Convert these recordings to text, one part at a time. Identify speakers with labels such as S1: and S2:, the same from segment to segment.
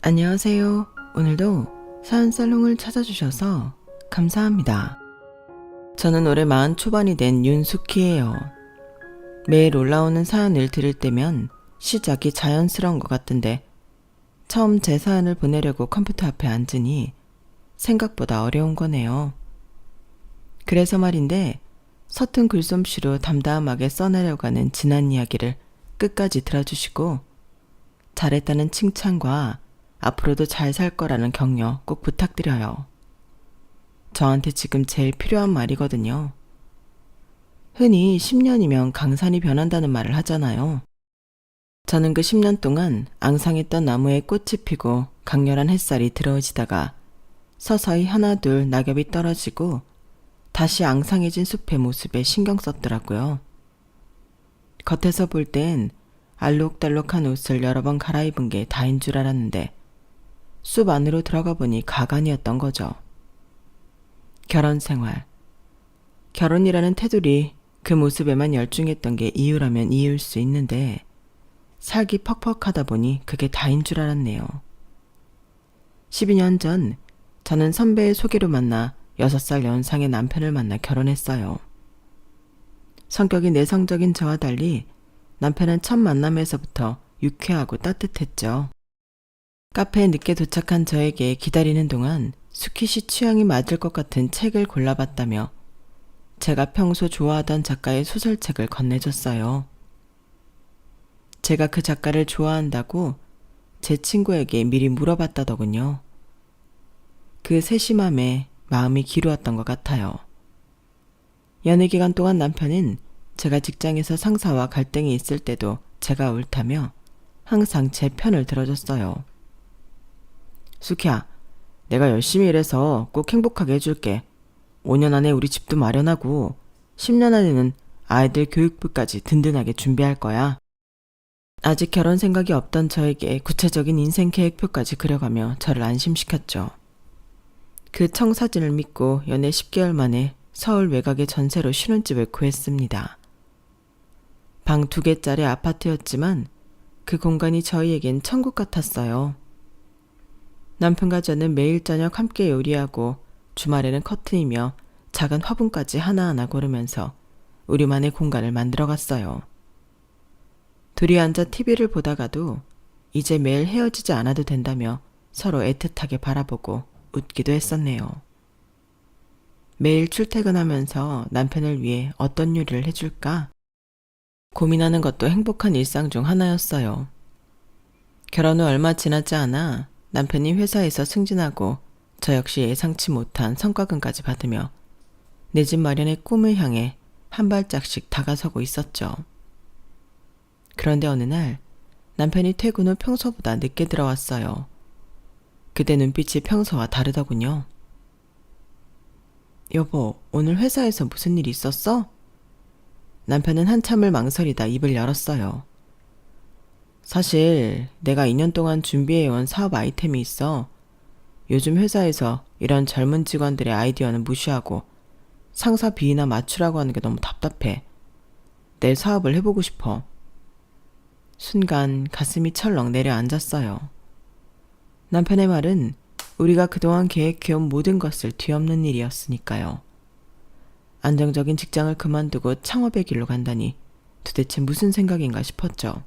S1: 안녕하세요. 오늘도 사연살롱을 찾아주셔서 감사합니다. 저는 올해 40 초반이 된 윤숙희예요. 매일 올라오는 사연을 들을 때면 시작이 자연스러운 것 같은데 처음 제 사연을 보내려고 컴퓨터 앞에 앉으니 생각보다 어려운 거네요. 그래서 말인데 서툰 글솜씨로 담담하게 써내려가는 지난 이야기를 끝까지 들어주시고 잘했다는 칭찬과 앞으로도 잘 살 거라는 격려 꼭 부탁드려요. 저한테 지금 제일 필요한 말이거든요. 흔히 10년이면 강산이 변한다는 말을 하잖아요. 저는 그 10년 동안 앙상했던 나무에 꽃이 피고 강렬한 햇살이 들어오지다가 서서히 하나둘 낙엽이 떨어지고 다시 앙상해진 숲의 모습에 신경 썼더라고요. 겉에서 볼 땐 알록달록한 옷을 여러 번 갈아입은 게 다인 줄 알았는데 숲 안으로 들어가 보니 가관이었던 거죠. 결혼 생활. 결혼이라는 테두리 그 모습에만 열중했던 게 이유라면 이유일 수 있는데 살기 퍽퍽하다 보니 그게 다인 줄 알았네요. 12년 전 저는 선배의 소개로 만나 6살 연상의 남편을 만나 결혼했어요. 성격이 내성적인 저와 달리 남편은 첫 만남에서부터 유쾌하고 따뜻했죠. 카페에 늦게 도착한 저에게 기다리는 동안 수키 씨 취향이 맞을 것 같은 책을 골라봤다며 제가 평소 좋아하던 작가의 소설책을 건네줬어요. 제가 그 작가를 좋아한다고 제 친구에게 미리 물어봤다더군요. 그 세심함에 마음이 기루었던 것 같아요. 연애 기간 동안 남편은 제가 직장에서 상사와 갈등이 있을 때도 제가 옳다며 항상 제 편을 들어줬어요. 수키야, 내가 열심히 일해서 꼭 행복하게 해줄게. 5년 안에 우리 집도 마련하고 10년 안에는 아이들 교육비까지 든든하게 준비할 거야. 아직 결혼 생각이 없던 저에게 구체적인 인생 계획표까지 그려가며 저를 안심시켰죠. 그 청사진을 믿고 연애 10개월 만에 서울 외곽의 전세로 신혼집을 구했습니다. 방 2개짜리 아파트였지만 그 공간이 저희에겐 천국 같았어요. 남편과 저는 매일 저녁 함께 요리하고 주말에는 커튼이며 작은 화분까지 하나하나 고르면서 우리만의 공간을 만들어갔어요. 둘이 앉아 TV를 보다가도 이제 매일 헤어지지 않아도 된다며 서로 애틋하게 바라보고 웃기도 했었네요. 매일 출퇴근하면서 남편을 위해 어떤 요리를 해줄까? 고민하는 것도 행복한 일상 중 하나였어요. 결혼 후 얼마 지나지 않아 남편이 회사에서 승진하고 저 역시 예상치 못한 성과금까지 받으며 내 집 마련의 꿈을 향해 한 발짝씩 다가서고 있었죠. 그런데 어느 날 남편이 퇴근 후 평소보다 늦게 들어왔어요. 그때 눈빛이 평소와 다르더군요. 여보, 오늘 회사에서 무슨 일 있었어? 남편은 한참을 망설이다 입을 열었어요. 사실 내가 2년 동안 준비해온 사업 아이템이 있어. 요즘 회사에서 이런 젊은 직원들의 아이디어는 무시하고 상사 비위나 맞추라고 하는 게 너무 답답해. 내 사업을 해보고 싶어. 순간 가슴이 철렁 내려앉았어요. 남편의 말은 우리가 그동안 계획해온 모든 것을 뒤엎는 일이었으니까요. 안정적인 직장을 그만두고 창업의 길로 간다니 도대체 무슨 생각인가 싶었죠.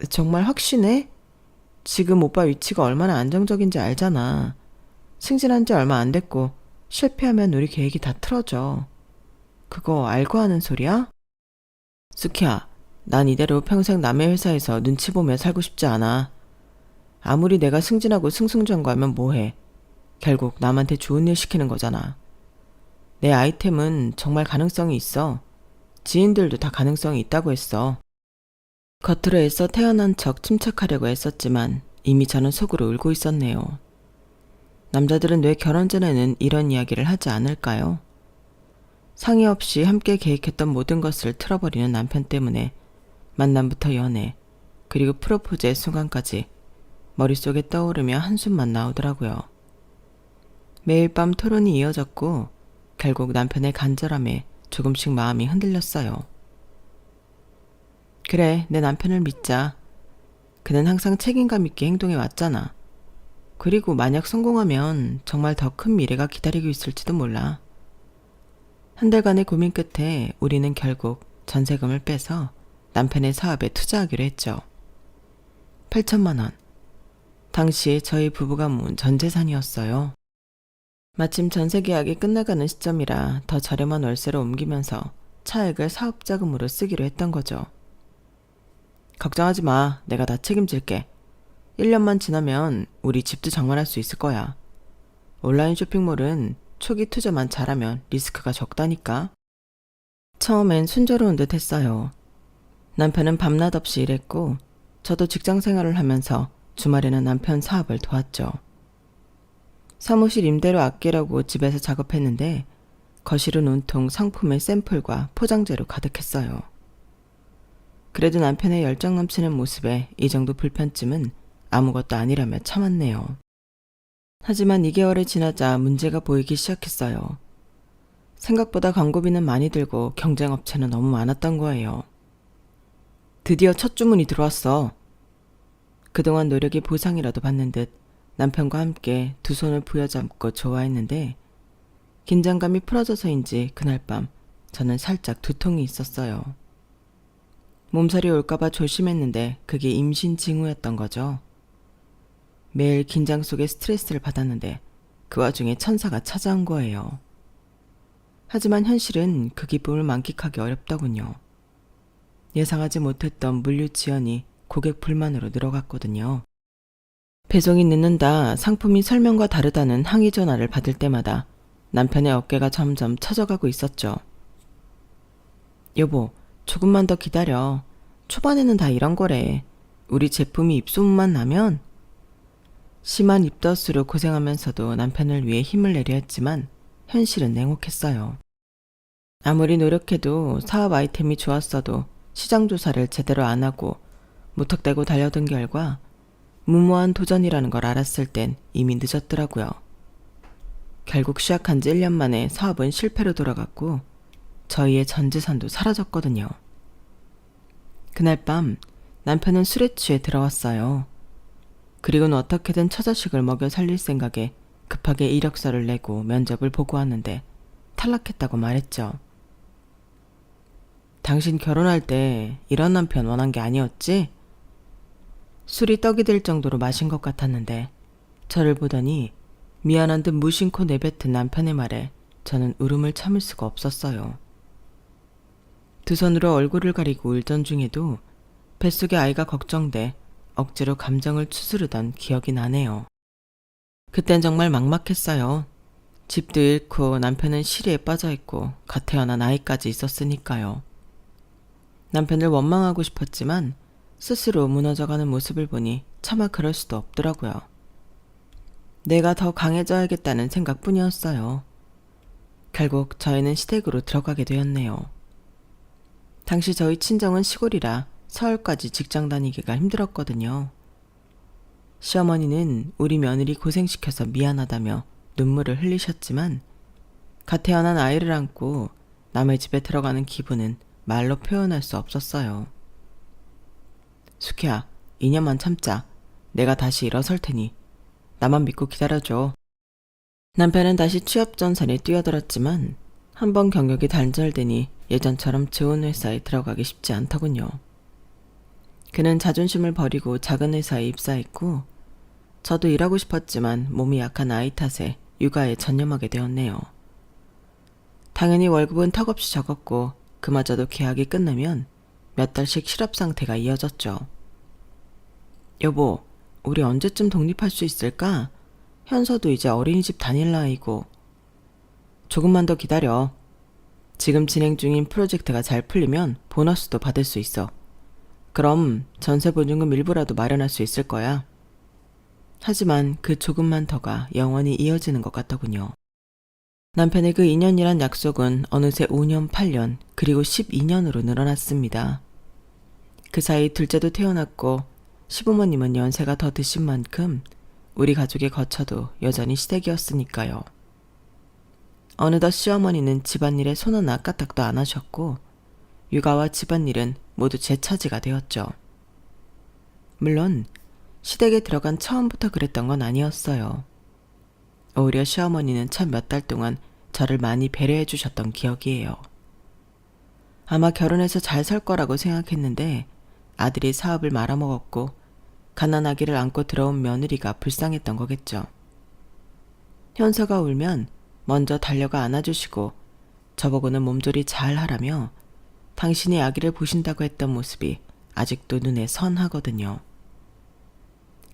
S1: 정말 확신해? 지금 오빠 위치가 얼마나 안정적인지 알잖아. 승진한 지 얼마 안 됐고 실패하면 우리 계획이 다 틀어져. 그거 알고 하는 소리야? 수키야, 난 이대로 평생 남의 회사에서 눈치 보며 살고 싶지 않아. 아무리 내가 승진하고 승승장구하면 뭐해. 결국 남한테 좋은 일 시키는 거잖아. 내 아이템은 정말 가능성이 있어. 지인들도 다 가능성이 있다고 했어. 겉으로 애써 태어난 척 침착하려고 했었지만 이미 저는 속으로 울고 있었네요. 남자들은 왜 결혼 전에는 이런 이야기를 하지 않을까요? 상의 없이 함께 계획했던 모든 것을 틀어버리는 남편 때문에 만남부터 연애, 그리고 프로포즈의 순간까지 머릿속에 떠오르며 한숨만 나오더라고요. 매일 밤 토론이 이어졌고 결국 남편의 간절함에 조금씩 마음이 흔들렸어요. 그래, 내 남편을 믿자. 그는 항상 책임감 있게 행동해 왔잖아. 그리고 만약 성공하면 정말 더 큰 미래가 기다리고 있을지도 몰라. 한 달간의 고민 끝에 우리는 결국 전세금을 빼서 남편의 사업에 투자하기로 했죠. 8천만 원. 당시 저희 부부가 모은 전 재산이었어요. 마침 전세 계약이 끝나가는 시점이라 더 저렴한 월세로 옮기면서 차액을 사업 자금으로 쓰기로 했던 거죠. 걱정하지 마. 내가 다 책임질게. 1년만 지나면 우리 집도 장만할 수 있을 거야. 온라인 쇼핑몰은 초기 투자만 잘하면 리스크가 적다니까. 처음엔 순조로운 듯 했어요. 남편은 밤낮 없이 일했고 저도 직장 생활을 하면서 주말에는 남편 사업을 도왔죠. 사무실 임대료 아끼려고 집에서 작업했는데 거실은 온통 상품의 샘플과 포장재로 가득했어요. 그래도 남편의 열정 넘치는 모습에 이 정도 불편쯤은 아무것도 아니라며 참았네요. 하지만 2개월이 지나자 문제가 보이기 시작했어요. 생각보다 광고비는 많이 들고 경쟁업체는 너무 많았던 거예요. 드디어 첫 주문이 들어왔어. 그동안 노력이 보상이라도 받는 듯 남편과 함께 두 손을 부여잡고 좋아했는데 긴장감이 풀어져서인지 그날 밤 저는 살짝 두통이 있었어요. 몸살이 올까봐 조심했는데 그게 임신 징후였던 거죠. 매일 긴장 속에 스트레스를 받았는데 그 와중에 천사가 찾아온 거예요. 하지만 현실은 그 기쁨을 만끽하기 어렵더군요. 예상하지 못했던 물류 지연이 고객 불만으로 늘어갔거든요. 배송이 늦는다, 상품이 설명과 다르다는 항의 전화를 받을 때마다 남편의 어깨가 점점 처져가고 있었죠. 여보, 조금만 더 기다려. 초반에는 다 이런 거래. 우리 제품이 입소문만 나면. 심한 입덧으로 고생하면서도 남편을 위해 힘을 내려 했지만 현실은 냉혹했어요. 아무리 노력해도 사업 아이템이 좋았어도 시장 조사를 제대로 안 하고 무턱대고 달려든 결과 무모한 도전이라는 걸 알았을 땐 이미 늦었더라고요. 결국 시작한 지 1년 만에 사업은 실패로 돌아갔고 저희의 전 재산도 사라졌거든요. 그날 밤 남편은 술에 취해 들어왔어요. 그리고는 어떻게든 처자식을 먹여 살릴 생각에 급하게 이력서를 내고 면접을 보고 왔는데 탈락했다고 말했죠. 당신 결혼할 때 이런 남편 원한 게 아니었지? 술이 떡이 될 정도로 마신 것 같았는데 저를 보더니 미안한 듯 무심코 내뱉은 남편의 말에 저는 울음을 참을 수가 없었어요. 두 손으로 얼굴을 가리고 울던 중에도 뱃속의 아이가 걱정돼 억지로 감정을 추스르던 기억이 나네요. 그땐 정말 막막했어요. 집도 잃고 남편은 시리에 빠져있고 갓 태어난 아이까지 있었으니까요. 남편을 원망하고 싶었지만 스스로 무너져가는 모습을 보니 차마 그럴 수도 없더라고요. 내가 더 강해져야겠다는 생각뿐이었어요. 결국 저희는 시댁으로 들어가게 되었네요. 당시 저희 친정은 시골이라 서울까지 직장 다니기가 힘들었거든요. 시어머니는 우리 며느리 고생시켜서 미안하다며 눈물을 흘리셨지만 갓 태어난 아이를 안고 남의 집에 들어가는 기분은 말로 표현할 수 없었어요. 숙희야, 2년만 참자. 내가 다시 일어설 테니 나만 믿고 기다려줘. 남편은 다시 취업 전선에 뛰어들었지만 한번 경력이 단절되니 예전처럼 좋은 회사에 들어가기 쉽지 않더군요. 그는 자존심을 버리고 작은 회사에 입사했고 저도 일하고 싶었지만 몸이 약한 아이 탓에 육아에 전념하게 되었네요. 당연히 월급은 턱없이 적었고 그마저도 계약이 끝나면 몇 달씩 실업 상태가 이어졌죠. 여보, 우리 언제쯤 독립할 수 있을까? 현서도 이제 어린이집 다닐 나이고. 조금만 더 기다려. 지금 진행 중인 프로젝트가 잘 풀리면 보너스도 받을 수 있어. 그럼 전세 보증금 일부라도 마련할 수 있을 거야. 하지만 그 조금만 더가 영원히 이어지는 것 같더군요. 남편의 그 2년이란 약속은 어느새 5년, 8년, 그리고 12년으로 늘어났습니다. 그 사이 둘째도 태어났고 시부모님은 연세가 더 드신 만큼 우리 가족의 거처도 여전히 시댁이었으니까요. 어느덧 시어머니는 집안일에 손 하나 까딱도 안 하셨고 육아와 집안일은 모두 제 차지가 되었죠. 물론 시댁에 들어간 처음부터 그랬던 건 아니었어요. 오히려 시어머니는 첫 몇 달 동안 저를 많이 배려해 주셨던 기억이에요. 아마 결혼해서 잘 살 거라고 생각했는데 아들이 사업을 말아먹었고 갓난아기를 안고 들어온 며느리가 불쌍했던 거겠죠. 현서가 울면 먼저 달려가 안아주시고 저보고는 몸조리 잘 하라며 당신이 아기를 보신다고 했던 모습이 아직도 눈에 선하거든요.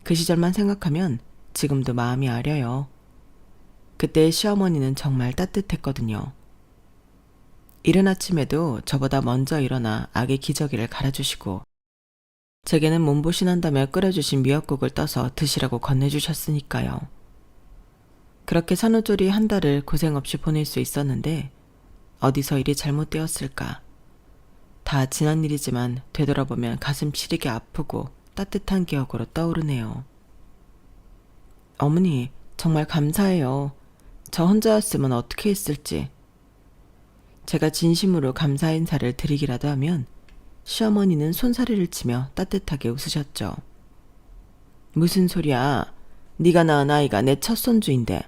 S1: 그 시절만 생각하면 지금도 마음이 아려요. 그때의 시어머니는 정말 따뜻했거든요. 이른 아침에도 저보다 먼저 일어나 아기 기저귀를 갈아주시고 제게는 몸보신한다며 끓여주신 미역국을 떠서 드시라고 건네주셨으니까요. 그렇게 산후조리 한 달을 고생 없이 보낼 수 있었는데 어디서 일이 잘못되었을까. 다 지난 일이지만 되돌아보면 가슴 시리게 아프고 따뜻한 기억으로 떠오르네요. 어머니, 정말 감사해요. 저 혼자였으면 어떻게 했을지. 제가 진심으로 감사 인사를 드리기라도 하면 시어머니는 손사래를 치며 따뜻하게 웃으셨죠. 무슨 소리야. 네가 낳은 아이가 내 첫 손주인데.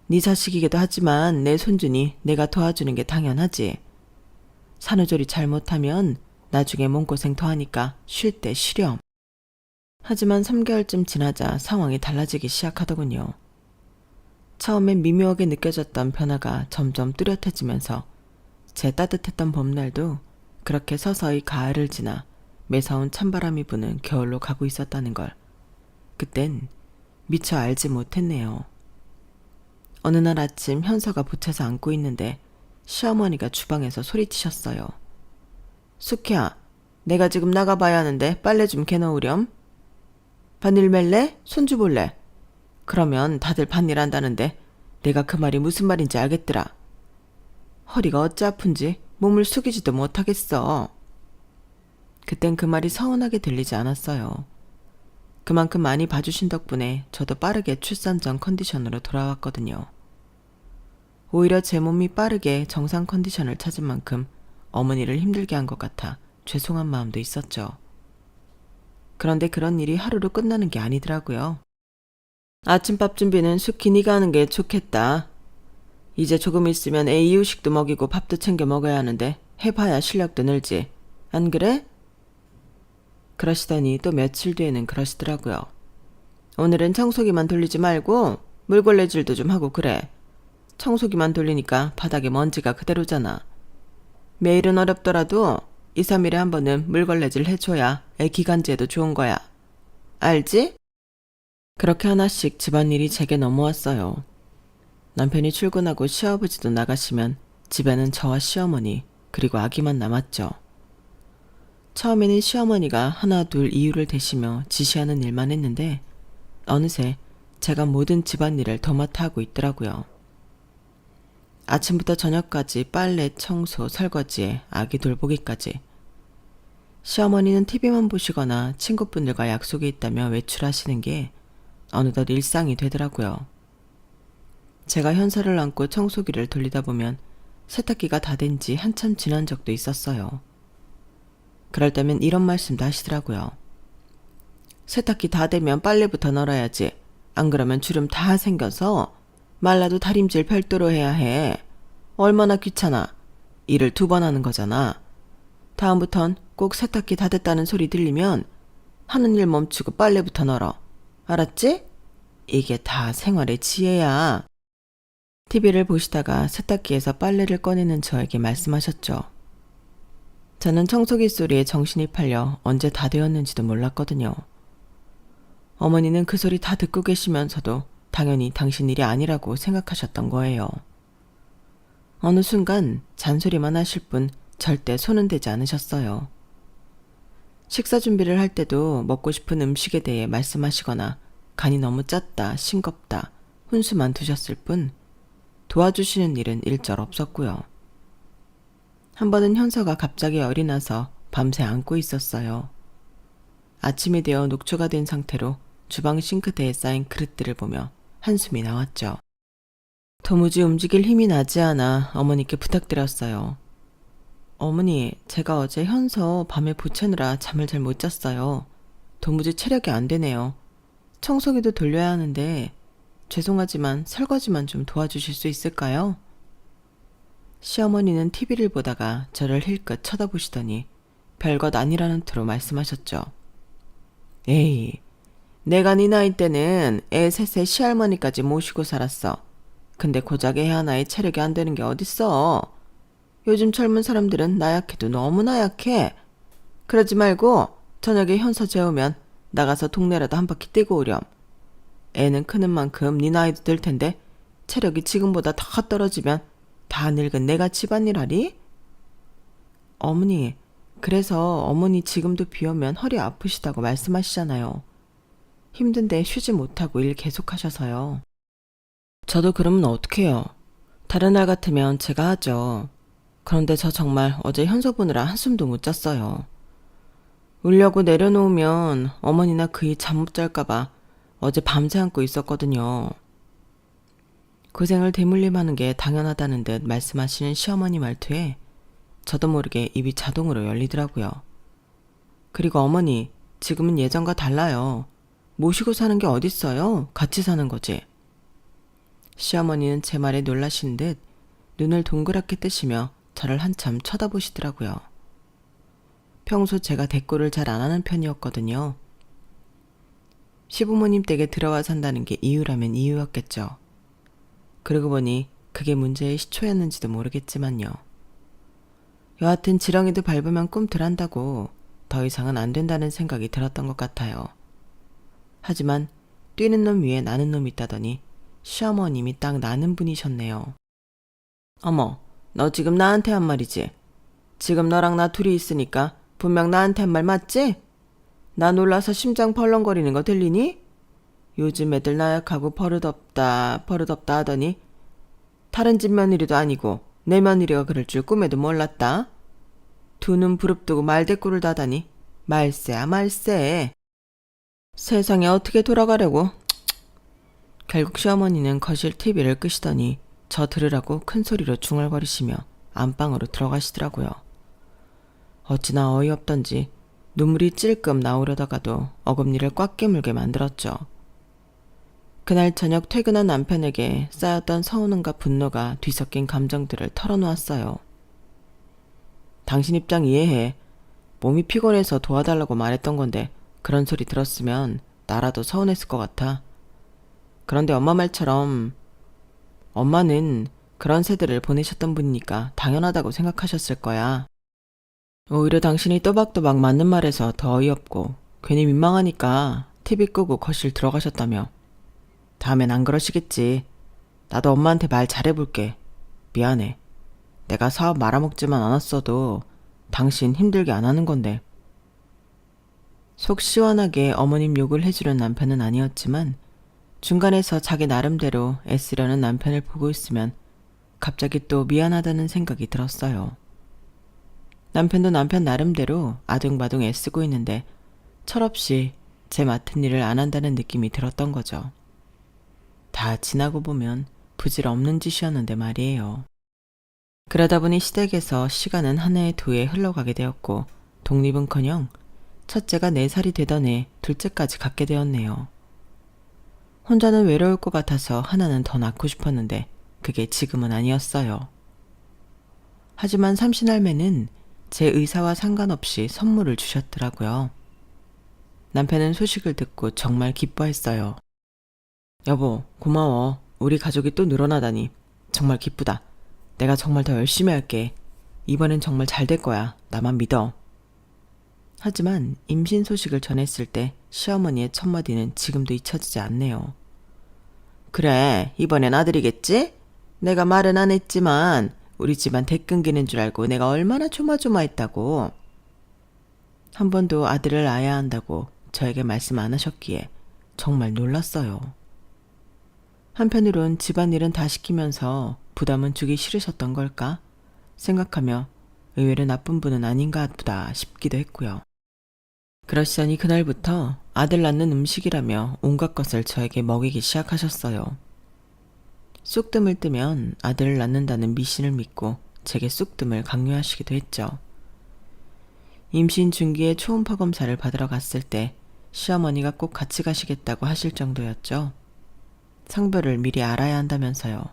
S1: 네 자식이기도 하지만 내 손주니 내가 도와주는 게 당연하지. 산후조리 잘못하면 나중에 몸고생 더하니까 쉴 때 쉬렴. 하지만 3개월쯤 지나자 상황이 달라지기 시작하더군요. 처음엔 미묘하게 느껴졌던 변화가 점점 뚜렷해지면서 제 따뜻했던 봄날도 그렇게 서서히 가을을 지나 매서운 찬바람이 부는 겨울로 가고 있었다는 걸 그땐 미처 알지 못했네요. 어느 날 아침 현서가 붙여서 안고 있는데 시어머니가 주방에서 소리치셨어요. 숙희야, 내가 지금 나가봐야 하는데 빨래 좀 개놓으렴. 반일 멜래? 손주 볼래? 그러면 다들 반일 한다는데 내가 그 말이 무슨 말인지 알겠더라. 허리가 어찌 아픈지 몸을 숙이지도 못하겠어. 그땐 그 말이 서운하게 들리지 않았어요. 그만큼 많이 봐주신 덕분에 저도 빠르게 출산 전 컨디션으로 돌아왔거든요. 오히려 제 몸이 빠르게 정상 컨디션을 찾은 만큼 어머니를 힘들게 한 것 같아 죄송한 마음도 있었죠. 그런데 그런 일이 하루로 끝나는 게 아니더라고요. 아침밥 준비는 숙희 네가 하는 게 좋겠다. 이제 조금 있으면 애 이유식도 먹이고 밥도 챙겨 먹어야 하는데 해봐야 실력도 늘지. 안 그래? 그러시더니 또 며칠 뒤에는 그러시더라고요. 오늘은 청소기만 돌리지 말고 물걸레질도 좀 하고 그래. 청소기만 돌리니까 바닥에 먼지가 그대로잖아. 매일은 어렵더라도 2, 3일에 한 번은 물걸레질 해줘야 애 기관지에도 좋은 거야. 알지? 그렇게 하나씩 집안일이 제게 넘어왔어요. 남편이 출근하고 시아버지도 나가시면 집에는 저와 시어머니 그리고 아기만 남았죠. 처음에는 시어머니가 하나 둘 이유를 대시며 지시하는 일만 했는데 어느새 제가 모든 집안일을 도맡아 하고 있더라고요. 아침부터 저녁까지 빨래, 청소, 설거지에 아기 돌보기까지. 시어머니는 TV만 보시거나 친구분들과 약속이 있다며 외출하시는 게 어느덧 일상이 되더라고요. 제가 현서를 안고 청소기를 돌리다 보면 세탁기가 다 된 지 한참 지난 적도 있었어요. 그럴 때면 이런 말씀도 하시더라고요. 세탁기 다 되면 빨래부터 널어야지. 안 그러면 주름 다 생겨서 말라도 다림질 별도로 해야 해. 얼마나 귀찮아. 일을 2번 하는 거잖아. 다음부턴 꼭 세탁기 다 됐다는 소리 들리면 하는 일 멈추고 빨래부터 널어. 알았지? 이게 다 생활의 지혜야. TV를 보시다가 세탁기에서 빨래를 꺼내는 저에게 말씀하셨죠. 저는 청소기 소리에 정신이 팔려 언제 다 되었는지도 몰랐거든요. 어머니는 그 소리 다 듣고 계시면서도 당연히 당신 일이 아니라고 생각하셨던 거예요. 어느 순간 잔소리만 하실 뿐 절대 손은 대지 않으셨어요. 식사 준비를 할 때도 먹고 싶은 음식에 대해 말씀하시거나 간이 너무 짰다, 싱겁다, 훈수만 두셨을 뿐 도와주시는 일은 일절 없었고요. 한 번은 현서가 갑자기 열이 나서 밤새 안고 있었어요. 아침이 되어 녹초가 된 상태로 주방 싱크대에 쌓인 그릇들을 보며 한숨이 나왔죠. 도무지 움직일 힘이 나지 않아 어머니께 부탁드렸어요. 어머니, 제가 어제 현서 밤에 보채느라 잠을 잘 못 잤어요. 도무지 체력이 안 되네요. 청소기도 돌려야 하는데 죄송하지만 설거지만 좀 도와주실 수 있을까요? 시어머니는 TV를 보다가 저를 힐끗 쳐다보시더니 별것 아니라는 투로 말씀하셨죠. 에이, 내가 네 나이 때는 애 셋에 시할머니까지 모시고 살았어. 근데 고작 애 하나에 체력이 안 되는 게 어딨어. 요즘 젊은 사람들은 나약해도 너무나 약해. 그러지 말고 저녁에 현서 재우면 나가서 동네라도 한 바퀴 뛰고 오렴. 애는 크는 만큼 네 나이도 될 텐데 체력이 지금보다 더 떨어지면 다 늙은 내가 집안일 하리? 어머니, 그래서 어머니 지금도 비 오면 허리 아프시다고 말씀하시잖아요. 힘든데 쉬지 못하고 일 계속하셔서요. 저도 그러면 어떡해요. 다른 날 같으면 제가 하죠. 그런데 저 정말 어제 현서 보느라 한숨도 못 잤어요. 울려고 내려놓으면 어머니나 그이 잠 못 잘까봐 어제 밤새 안고 있었거든요. 고생을 대물림하는 게 당연하다는 듯 말씀하시는 시어머니 말투에 저도 모르게 입이 자동으로 열리더라고요. 그리고 어머니, 지금은 예전과 달라요. 모시고 사는 게 어딨어요? 같이 사는 거지. 시어머니는 제 말에 놀라신 듯 눈을 동그랗게 뜨시며 저를 한참 쳐다보시더라고요. 평소 제가 대꾸를 잘 안 하는 편이었거든요. 시부모님 댁에 들어와 산다는 게 이유라면 이유였겠죠. 그러고 보니 그게 문제의 시초였는지도 모르겠지만요. 여하튼 지렁이도 밟으면 꿈틀한다고 더 이상은 안 된다는 생각이 들었던 것 같아요. 하지만 뛰는 놈 위에 나는 놈이 있다더니 시어머님이 딱 나는 분이셨네요. 어머, 너 지금 나한테 한 말이지? 지금 너랑 나 둘이 있으니까 분명 나한테 한 말 맞지? 나 놀라서 심장 벌렁거리는 거 들리니? 요즘 애들 나약하고 버릇없다 하더니 다른 집 며느리도 아니고 내 며느리가 그럴 줄 꿈에도 몰랐다. 두 눈 부릅뜨고 말대꾸를 다다니 말세야 말세. 세상에 어떻게 돌아가려고. 결국 시어머니는 거실 TV를 끄시더니 저 들으라고 큰 소리로 중얼거리시며 안방으로 들어가시더라고요. 어찌나 어이없던지 눈물이 찔끔 나오려다가도 어금니를 꽉 깨물게 만들었죠. 그날 저녁 퇴근한 남편에게 쌓였던 서운함과 분노가 뒤섞인 감정들을 털어놓았어요. 당신 입장 이해해. 몸이 피곤해서 도와달라고 말했던 건데 그런 소리 들었으면 나라도 서운했을 것 같아. 그런데 엄마 말처럼 엄마는 그런 세대를 보내셨던 분이니까 당연하다고 생각하셨을 거야. 오히려 당신이 또박또박 맞는 말에서 더 어이없고 괜히 민망하니까 TV 끄고 거실 들어가셨다며. 다음엔 안 그러시겠지. 나도 엄마한테 말 잘해볼게. 미안해. 내가 사업 말아먹지만 않았어도 당신 힘들게 안 하는 건데. 속 시원하게 어머님 욕을 해주는 남편은 아니었지만 중간에서 자기 나름대로 애쓰려는 남편을 보고 있으면 갑자기 또 미안하다는 생각이 들었어요. 남편도 남편 나름대로 아둥바둥 애쓰고 있는데 철없이 제 맡은 일을 안 한다는 느낌이 들었던 거죠. 다 지나고 보면 부질없는 짓이었는데 말이에요. 그러다 보니 시댁에서 시간은 한 해에 두 해 흘러가게 되었고 독립은커녕 첫째가 4살이 되던 해 둘째까지 갖게 되었네요. 혼자는 외로울 것 같아서 하나는 더 낳고 싶었는데 그게 지금은 아니었어요. 하지만 삼신할매는 제 의사와 상관없이 선물을 주셨더라고요. 남편은 소식을 듣고 정말 기뻐했어요. 여보, 고마워. 우리 가족이 또 늘어나다니. 정말 기쁘다. 내가 정말 더 열심히 할게. 이번엔 정말 잘 될 거야. 나만 믿어. 하지만 임신 소식을 전했을 때 시어머니의 첫마디는 지금도 잊혀지지 않네요. 그래, 이번엔 아들이겠지? 내가 말은 안 했지만 우리 집안 대끈기는 줄 알고 내가 얼마나 조마조마했다고. 한 번도 아들을 낳아야 한다고 저에게 말씀 안 하셨기에 정말 놀랐어요. 한편으론 집안일은 다 시키면서 부담은 주기 싫으셨던 걸까 생각하며 의외로 나쁜 분은 아닌가 보다 싶기도 했고요. 그러시더니 그날부터 아들 낳는 음식이라며 온갖 것을 저에게 먹이기 시작하셨어요. 쑥뜸을 뜨면 아들을 낳는다는 미신을 믿고 제게 쑥뜸을 강요하시기도 했죠. 임신 중기에 초음파 검사를 받으러 갔을 때 시어머니가 꼭 같이 가시겠다고 하실 정도였죠. 상별을 미리 알아야 한다면서요.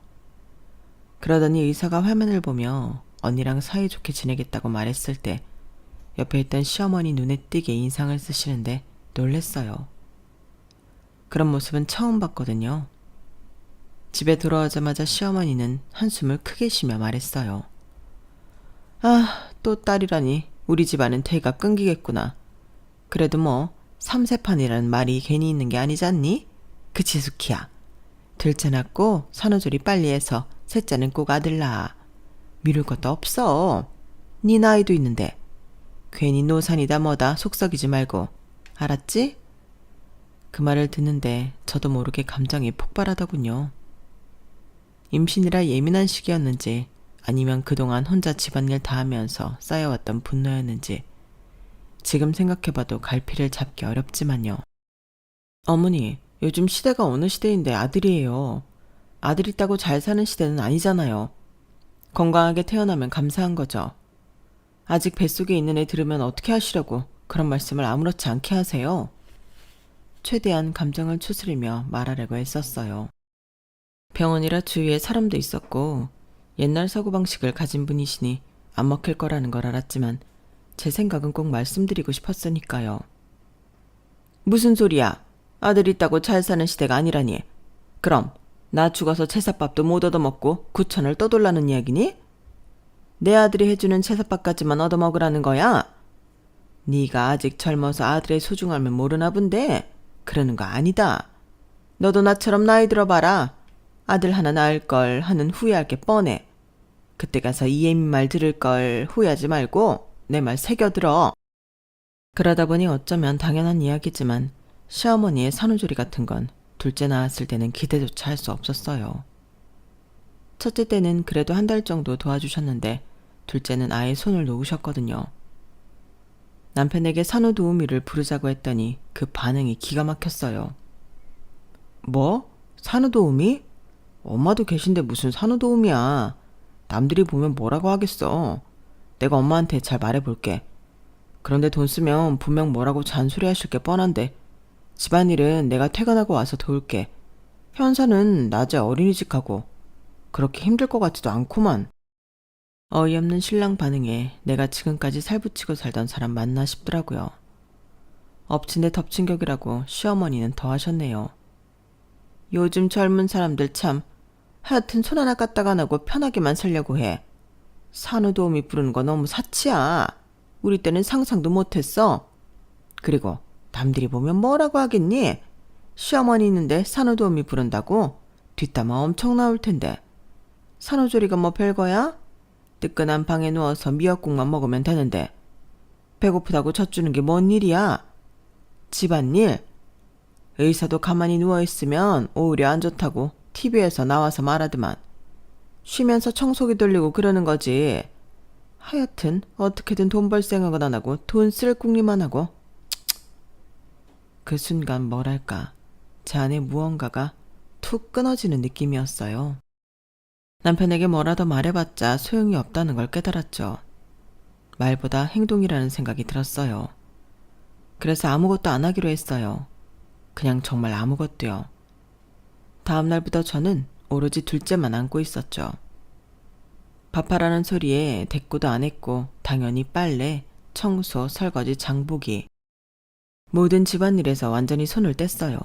S1: 그러더니 의사가 화면을 보며 언니랑 사이좋게 지내겠다고 말했을 때 옆에 있던 시어머니 눈에 띄게 인상을 쓰시는데 놀랬어요. 그런 모습은 처음 봤거든요. 집에 돌아오자마자 시어머니는 한숨을 크게 쉬며 말했어요. 아, 또 딸이라니 우리 집안은 대가 끊기겠구나. 그래도 뭐 삼세판이라는 말이 괜히 있는 게 아니지 않니? 그치 수키야. 둘째 낳고 산후조리 빨리 해서 셋째는 꼭 아들 낳아. 미룰 것도 없어. 네 나이도 있는데. 괜히 노산이다 뭐다 속썩이지 말고. 알았지? 그 말을 듣는데 저도 모르게 감정이 폭발하더군요. 임신이라 예민한 시기였는지 아니면 그동안 혼자 집안일 다 하면서 쌓여왔던 분노였는지 지금 생각해봐도 갈피를 잡기 어렵지만요. 어머니, 요즘 시대가 어느 시대인데 아들이에요. 아들 있다고 잘 사는 시대는 아니잖아요. 건강하게 태어나면 감사한 거죠. 아직 뱃속에 있는 애 들으면 어떻게 하시려고 그런 말씀을 아무렇지 않게 하세요. 최대한 감정을 추스리며 말하려고 했었어요. 병원이라 주위에 사람도 있었고 옛날 사고방식을 가진 분이시니 안 먹힐 거라는 걸 알았지만 제 생각은 꼭 말씀드리고 싶었으니까요. 무슨 소리야? 아들 있다고 잘 사는 시대가 아니라니. 그럼 나 죽어서 채사밥도 못 얻어먹고 구천을 떠돌라는 이야기니? 내 아들이 해주는 채사밥까지만 얻어먹으라는 거야? 네가 아직 젊어서 아들의 소중함을 모르나 본데 그러는 거 아니다. 너도 나처럼 나이 들어봐라. 아들 하나 낳을 걸 하는 후회할 게 뻔해. 그때 가서 이예민 말 들을 걸 후회하지 말고 내 말 새겨들어. 그러다 보니 어쩌면 당연한 이야기지만 시어머니의 산후조리 같은 건 둘째 낳았을 때는 기대조차 할 수 없었어요. 첫째 때는 그래도 한 달 정도 도와주셨는데 둘째는 아예 손을 놓으셨거든요. 남편에게 산후도우미를 부르자고 했더니 그 반응이 기가 막혔어요. 뭐? 산후도우미? 엄마도 계신데 무슨 산후도우미야. 남들이 보면 뭐라고 하겠어. 내가 엄마한테 잘 말해볼게. 그런데 돈 쓰면 분명 뭐라고 잔소리하실 게 뻔한데 집안일은 내가 퇴근하고 와서 도울게. 현사는 낮에 어린이집 가고 그렇게 힘들 것 같지도 않구만. 어이없는 신랑 반응에 내가 지금까지 살붙이고 살던 사람 맞나 싶더라고요. 엎친 데 덮친 격이라고 시어머니는 더 하셨네요. 요즘 젊은 사람들 참 하여튼 손 하나 까딱 안 하고 편하게만 살려고 해. 산후도우미 부르는 거 너무 사치야. 우리 때는 상상도 못했어. 그리고 남들이 보면 뭐라고 하겠니? 시어머니 있는데 산후도우미 부른다고? 뒷담화 엄청 나올 텐데. 산후조리가 뭐 별거야? 뜨끈한 방에 누워서 미역국만 먹으면 되는데 배고프다고 젖주는 게 뭔 일이야? 집안일? 의사도 가만히 누워있으면 오히려 안 좋다고 TV에서 나와서 말하더만. 쉬면서 청소기 돌리고 그러는 거지. 하여튼 어떻게든 돈 벌 생각은 안 하고 돈 쓸 궁리만 하고. 그 순간 뭐랄까 제 안에 무언가가 툭 끊어지는 느낌이었어요. 남편에게 뭐라도 말해봤자 소용이 없다는 걸 깨달았죠. 말보다 행동이라는 생각이 들었어요. 그래서 아무것도 안 하기로 했어요. 그냥 정말 아무것도요. 다음 날부터 저는 오로지 둘째만 안고 있었죠. 밥하라는 소리에 대꾸도 안 했고 당연히 빨래, 청소, 설거지, 장보기 모든 집안일에서 완전히 손을 뗐어요.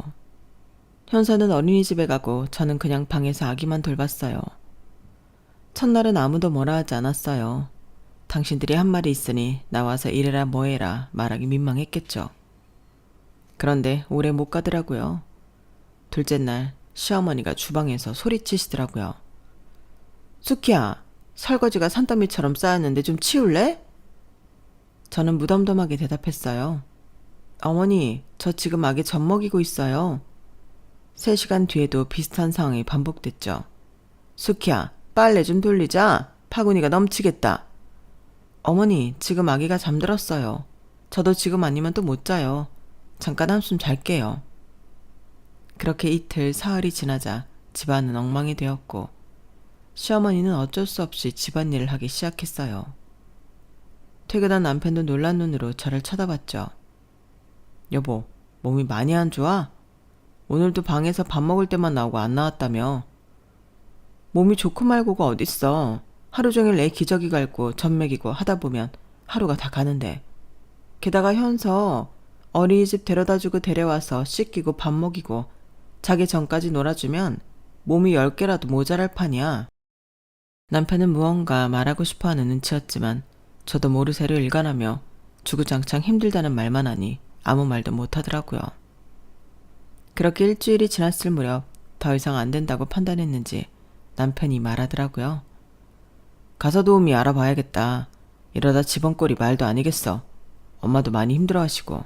S1: 현서는 어린이집에 가고 저는 그냥 방에서 아기만 돌봤어요. 첫날은 아무도 뭐라 하지 않았어요. 당신들이 한 말이 있으니 나와서 이래라 뭐해라 말하기 민망했겠죠. 그런데 오래 못 가더라고요. 둘째 날 시어머니가 주방에서 소리치시더라고요. 수키야, 설거지가 산더미처럼 쌓였는데 좀 치울래? 저는 무덤덤하게 대답했어요. 어머니, 저 지금 아기 젖 먹이고 있어요. 3시간 뒤에도 비슷한 상황이 반복됐죠. 수키야, 빨래 좀 돌리자. 파구니가 넘치겠다. 어머니, 지금 아기가 잠들었어요. 저도 지금 아니면 또 못 자요. 잠깐 한숨 잘게요. 그렇게 이틀 사흘이 지나자 집안은 엉망이 되었고 시어머니는 어쩔 수 없이 집안일을 하기 시작했어요. 퇴근한 남편도 놀란 눈으로 저를 쳐다봤죠. 여보, 몸이 많이 안 좋아? 오늘도 방에서 밥 먹을 때만 나오고 안 나왔다며. 몸이 좋고 말고가 어딨어. 하루 종일 애 기저귀 갈고 젖 먹이고 하다 보면 하루가 다 가는데. 게다가 현서 어린이집 데려다주고 데려와서 씻기고 밥 먹이고 자기 전까지 놀아주면 몸이 10개라도 모자랄 판이야. 남편은 무언가 말하고 싶어하는 눈치였지만 저도 모르쇠로 일관하며 주구장창 힘들다는 말만 하니 아무 말도 못하더라고요. 그렇게 일주일이 지났을 무렵 더 이상 안 된다고 판단했는지 남편이 말하더라고요. 가사 도우미 알아봐야겠다. 이러다 집안꼴이 말도 아니겠어. 엄마도 많이 힘들어하시고.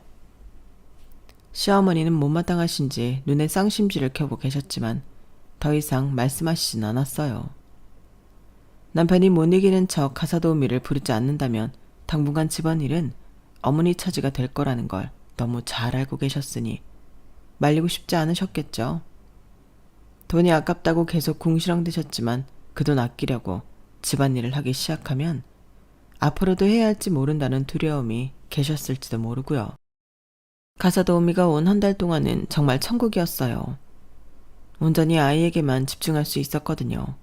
S1: 시어머니는 못마땅하신지 눈에 쌍심지를 켜고 계셨지만 더 이상 말씀하시진 않았어요. 남편이 못 이기는 척 가사 도우미를 부르지 않는다면 당분간 집안일은 어머니 차지가 될 거라는 걸 너무 잘 알고 계셨으니 말리고 싶지 않으셨겠죠. 돈이 아깝다고 계속 궁시렁대셨지만 그 돈 아끼려고 집안일을 하기 시작하면 앞으로도 해야 할지 모른다는 두려움이 계셨을지도 모르고요. 가사 도우미가 온 한 달 동안은 정말 천국이었어요. 온전히 아이에게만 집중할 수 있었거든요.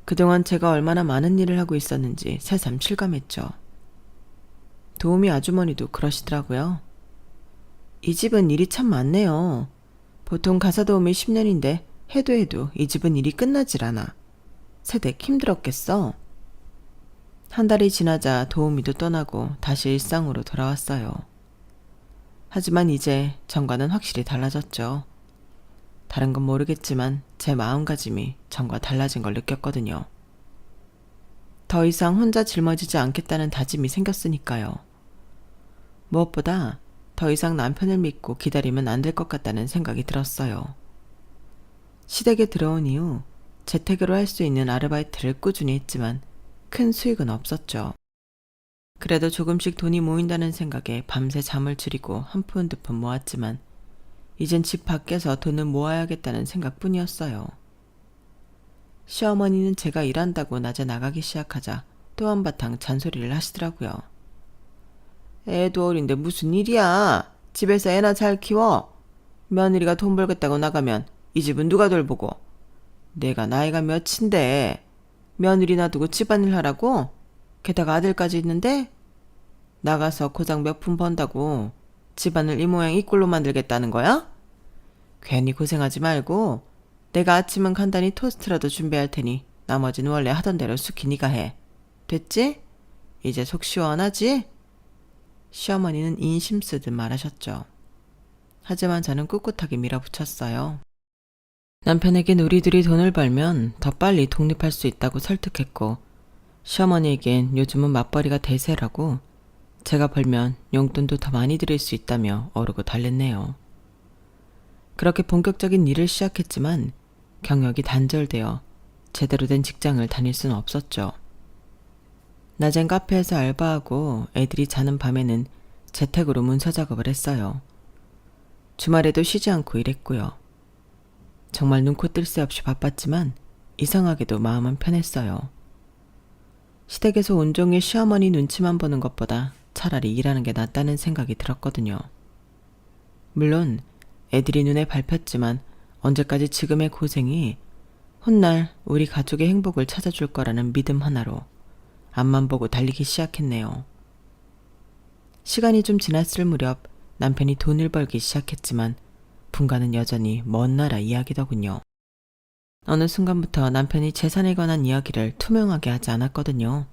S1: 그동안 제가 얼마나 많은 일을 하고 있었는지 새삼 실감했죠. 도우미 아주머니도 그러시더라고요. 이 집은 일이 참 많네요. 보통 가사 도우미 10년인데 해도 이 집은 일이 끝나질 않아. 새댁 힘들었겠어. 한 달이 지나자 도우미도 떠나고 다시 일상으로 돌아왔어요. 하지만 이제 전과는 확실히 달라졌죠. 다른 건 모르겠지만 제 마음가짐이 전과 달라진 걸 느꼈거든요. 더 이상 혼자 짊어지지 않겠다는 다짐이 생겼으니까요. 무엇보다 더 이상 남편을 믿고 기다리면 안 될 것 같다는 생각이 들었어요. 시댁에 들어온 이후 재택으로 할 수 있는 아르바이트를 꾸준히 했지만 큰 수익은 없었죠. 그래도 조금씩 돈이 모인다는 생각에 밤새 잠을 줄이고 한 푼 두 푼 모았지만 이젠 집 밖에서 돈을 모아야겠다는 생각뿐이었어요. 시어머니는 제가 일한다고 낮에 나가기 시작하자 또 한바탕 잔소리를 하시더라고요. 애도 어린데 무슨 일이야. 집에서 애나 잘 키워. 며느리가 돈 벌겠다고 나가면 이 집은 누가 돌보고. 내가 나이가 몇인데 며느리 놔두고 집안일 하라고? 게다가 아들까지 있는데? 나가서 고작 몇 푼 번다고 집안을 이 모양 이 꼴로 만들겠다는 거야? 괜히 고생하지 말고 내가 아침은 간단히 토스트라도 준비할 테니 나머지는 원래 하던 대로 숙히 네가 해. 됐지? 이제 속 시원하지? 시어머니는 인심 쓰듯 말하셨죠. 하지만 저는 꿋꿋하게 밀어붙였어요. 남편에겐 우리들이 돈을 벌면 더 빨리 독립할 수 있다고 설득했고 시어머니에겐 요즘은 맞벌이가 대세라고 제가 벌면 용돈도 더 많이 드릴 수 있다며 어르고 달랬네요. 그렇게 본격적인 일을 시작했지만 경력이 단절되어 제대로 된 직장을 다닐 수는 없었죠. 낮엔 카페에서 알바하고 애들이 자는 밤에는 재택으로 문서 작업을 했어요. 주말에도 쉬지 않고 일했고요. 정말 눈코 뜰 새 없이 바빴지만 이상하게도 마음은 편했어요. 시댁에서 온종일 시어머니 눈치만 보는 것보다 차라리 일하는 게 낫다는 생각이 들었거든요. 물론 애들이 눈에 밟혔지만 언제까지 지금의 고생이 훗날 우리 가족의 행복을 찾아줄 거라는 믿음 하나로 앞만 보고 달리기 시작했네요. 시간이 좀 지났을 무렵 남편이 돈을 벌기 시작했지만 분가는 여전히 먼 나라 이야기더군요. 어느 순간부터 남편이 재산에 관한 이야기를 투명하게 하지 않았거든요.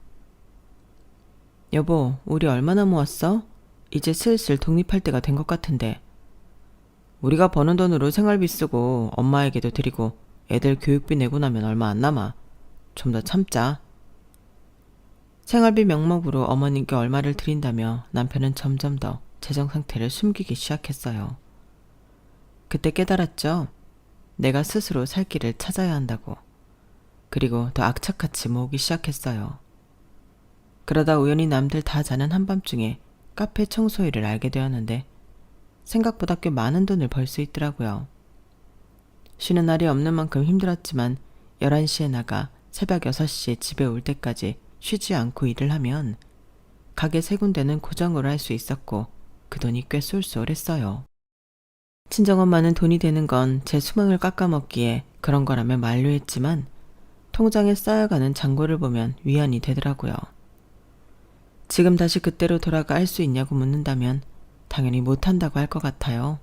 S1: 여보, 우리 얼마나 모았어? 이제 슬슬 독립할 때가 된 것 같은데. 우리가 버는 돈으로 생활비 쓰고 엄마에게도 드리고 애들 교육비 내고 나면 얼마 안 남아. 좀 더 참자. 생활비 명목으로 어머님께 얼마를 드린다며 남편은 점점 더 재정 상태를 숨기기 시작했어요. 그때 깨달았죠. 내가 스스로 살 길을 찾아야 한다고. 그리고 더 악착같이 모으기 시작했어요. 그러다 우연히 남들 다 자는 한밤중에 카페 청소일을 알게 되었는데 생각보다 꽤 많은 돈을 벌 수 있더라고요. 쉬는 날이 없는 만큼 힘들었지만 11시에 나가 새벽 6시에 집에 올 때까지 쉬지 않고 일을 하면 가게 3군데는 고정으로 할 수 있었고 그 돈이 꽤 쏠쏠했어요. 친정엄마는 돈이 되는 건 제 수명을 깎아먹기에 그런 거라며 만류했지만 통장에 쌓여가는 잔고를 보면 위안이 되더라고요. 지금 다시 그때로 돌아가 할 수 있냐고 묻는다면 당연히 못한다고 할 것 같아요.